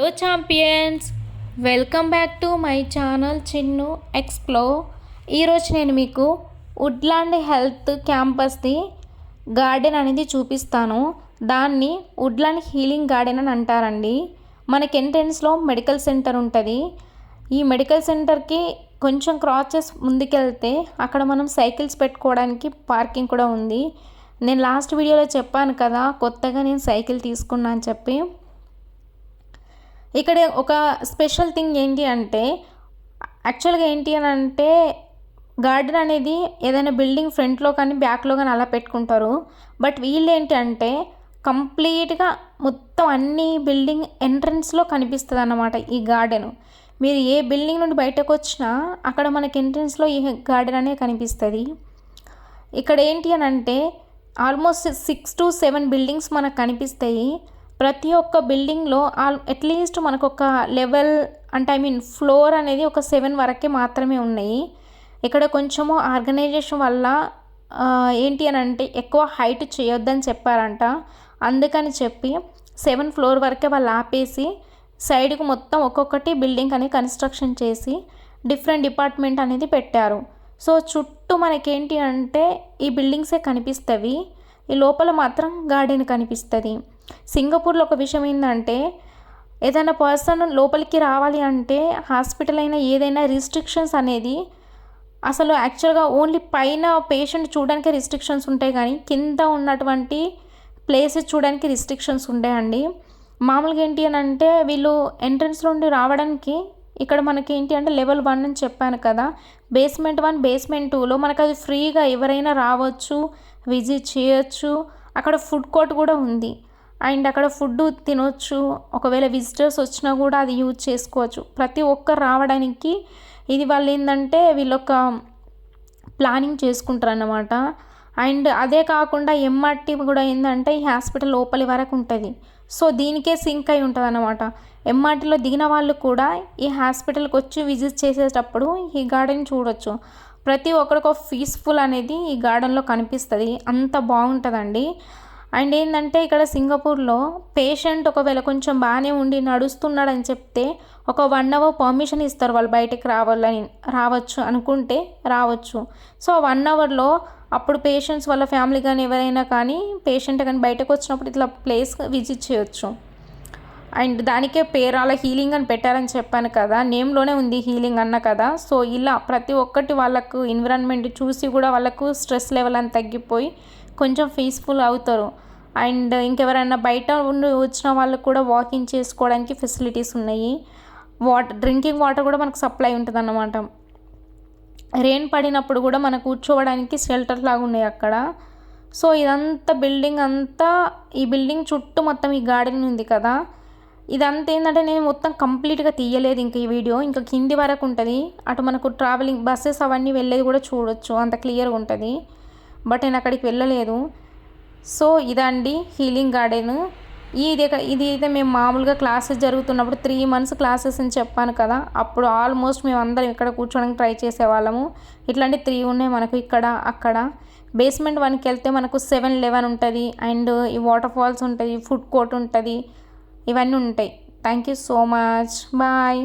Hello champions, welcome back to my channel Chinnu explore. ఈరోజు నేను మీకు వుడ్లాండ్ హెల్త్ క్యాంపస్ది గార్డెన్ అనేది చూపిస్తాను. దాన్ని వుడ్లాండ్ హీలింగ్ గార్డెన్ అని అంటారండి. మనకి ఎంట్రన్స్లో మెడికల్ సెంటర్ ఉంటుంది. ఈ మెడికల్ సెంటర్కి కొంచెం క్రాస్ చేసి ముందుకెళ్తే అక్కడ మనం సైకిల్స్ పెట్టుకోవడానికి పార్కింగ్ కూడా ఉంది. నేను లాస్ట్ వీడియోలో చెప్పాను కదా, కొత్తగా నేను సైకిల్ తీసుకున్నా అని చెప్పి. ఇక్కడ ఒక స్పెషల్ థింగ్ ఏంటి అంటే, యాక్చువల్గా ఏంటి అని అంటే, గార్డెన్ అనేది ఏదైనా బిల్డింగ్ ఫ్రంట్లో కానీ బ్యాక్లో కానీ అలా పెట్టుకుంటారు. బట్ వీళ్ళు ఏంటి అంటే కంప్లీట్గా మొత్తం అన్ని బిల్డింగ్ ఎంట్రన్స్లో కనిపిస్తుంది అన్నమాట ఈ గార్డెన్. మీరు ఏ బిల్డింగ్ నుండి బయటకు వచ్చినా అక్కడ మనకి ఎంట్రన్స్లో ఈ గార్డెన్ అనేది కనిపిస్తుంది. ఇక్కడ ఏంటి అని అంటే ఆల్మోస్ట్ 6 to 7 బిల్డింగ్స్ మనకు కనిపిస్తాయి. ప్రతి ఒక్క బిల్డింగ్లో అట్లీస్ట్ మనకు ఒక లెవెల్ అంటే ఫ్లోర్ అనేది ఒక 7 వరకే మాత్రమే ఉన్నాయి. ఇక్కడ కొంచెము ఆర్గనైజేషన్ వల్ల ఏంటి అని అంటే ఎక్కువ హైట్ చేయొద్దని చెప్పారంట. అందుకని చెప్పి 7 ఫ్లోర్ వరకే వాళ్ళు ఆపేసి సైడ్కి మొత్తం ఒక్కొక్కటి బిల్డింగ్ అనేది కన్స్ట్రక్షన్ చేసి డిఫరెంట్ డిపార్ట్మెంట్ అనేది పెట్టారు. సో చుట్టూ మనకేంటి అంటే ఈ బిల్డింగ్సే కనిపిస్తవి, ఈ లోపల మాత్రం గార్డెన్ కనిపిస్తుంది. సింగపూర్లో ఒక విషయం ఏంటంటే, ఏదైనా పర్సన్ లోపలికి రావాలి అంటే హాస్పిటల్ అయినా ఏదైనా రిస్ట్రిక్షన్స్ అనేది అసలు యాక్చువల్గా ఓన్లీ పైన పేషెంట్ చూడడానికి రిస్ట్రిక్షన్స్ ఉంటాయి, కానీ కింద ఉన్నటువంటి ప్లేసెస్ చూడడానికి రిస్ట్రిక్షన్స్ ఉంటాయండి. మామూలుగా ఏంటి అని అంటే వీళ్ళు ఎంట్రన్స్ నుండి రావడానికి ఇక్కడ మనకి ఏంటి అంటే లెవెల్ 1 అని చెప్పాను కదా, బేస్మెంట్ 1 బేస్మెంట్ 2లో మనకు అది ఫ్రీగా ఎవరైనా రావచ్చు, విజిట్ చేయొచ్చు. అక్కడ ఫుడ్ కోర్ట్ కూడా ఉంది అండ్ అక్కడ ఫుడ్ తినొచ్చు. ఒకవేళ విజిటర్స్ వచ్చినా కూడా అది యూజ్ చేసుకోవచ్చు. ప్రతి ఒక్కరు రావడానికి ఇది వాళ్ళు ఏంటంటే వీళ్ళొక ప్లానింగ్ చేసుకుంటారు అన్నమాట. అండ్ అదే కాకుండా ఎంఆర్టీ కూడా ఏంటంటే ఈ హాస్పిటల్ లోపలి వరకు ఉంటుంది. సో దీనికే సింక్ అయి ఉంటుంది అన్నమాట. ఎంఆర్టీలో దిగిన వాళ్ళు కూడా ఈ హాస్పిటల్కి వచ్చి విజిట్ చేసేటప్పుడు ఈ గార్డెన్ చూడొచ్చు. ప్రతి ఒక్కరికి ఒక పీస్ఫుల్ అనేది ఈ గార్డెన్లో కనిపిస్తుంది. అంత బాగుంటుందండి. అండ్ ఏంటంటే ఇక్కడ సింగపూర్లో పేషెంట్ ఒకవేళ కొంచెం బాగానే ఉండి నడుస్తున్నాడని చెప్తే ఒక 1 hour పర్మిషన్ ఇస్తారు, వాళ్ళు బయటికి రావచ్చు అనుకుంటే రావచ్చు. సో 1 hourలో అప్పుడు పేషెంట్స్ వాళ్ళ ఫ్యామిలీ కానీ ఎవరైనా కానీ పేషెంట్ కానీ బయటకు వచ్చినప్పుడు ఇట్లా ప్లేస్ విజిట్ చేయొచ్చు. అండ్ దానికే పేరాల హీలింగ్ అని పెట్టారని చెప్పాను కదా, నేమ్లోనే ఉంది హీలింగ్ అన్న కదా. సో ఇలా ప్రతి ఒక్కటి వాళ్ళకు ఎన్విరాన్మెంట్ చూసి కూడా వాళ్ళకు స్ట్రెస్ లెవెల్ అని తగ్గిపోయి కొంచెం పీస్ఫుల్ అవుతారు. అండ్ ఇంకెవరైనా బయట ఉండి వచ్చిన వాళ్ళకు కూడా వాకింగ్ చేసుకోవడానికి ఫెసిలిటీస్ ఉన్నాయి. డ్రింకింగ్ వాటర్ కూడా మనకు సప్లై ఉంటుంది అన్నమాట. రెయిన్ పడినప్పుడు కూడా మనకు కూర్చోవడానికి షెల్టర్ లాగా ఉన్నాయి అక్కడ. సో ఇదంతా బిల్డింగ్ అంతా, ఈ బిల్డింగ్ చుట్టూ మొత్తం ఈ గార్డెన్ ఉంది కదా. ఇదంతా ఏంటంటే నేను మొత్తం కంప్లీట్గా తీయలేదు ఇంకా ఈ వీడియో, ఇంకా కింది వరకు ఉంటుంది. అటు మనకు ట్రావెలింగ్ బస్సెస్ అవన్నీ వెళ్ళేది కూడా చూడొచ్చు, అంత క్లియర్గా ఉంటుంది. బట్ నేను అక్కడికి వెళ్ళలేదు. సో ఇదండి హీలింగ్ గార్డెన్. ఇది అయితే మేము మామూలుగా క్లాసెస్ జరుగుతున్నప్పుడు 3 months క్లాసెస్ అని చెప్పాను కదా, అప్పుడు ఆల్మోస్ట్ మేము అందరం ఇక్కడ కూర్చోడానికి ట్రై చేసేవాళ్ళము. ఇట్లాంటి 3 ఉన్నాయి మనకు ఇక్కడ అక్కడ. బేస్మెంట్ 1కి వెళ్తే మనకు 7-11 ఉంటుంది. అండ్ ఈ వాటర్ ఫాల్స్ ఉంటుంది, ఫుడ్ కోర్ట్ ఉంటుంది, ఇవన్నీ ఉంటాయి. Thank you so much, bye.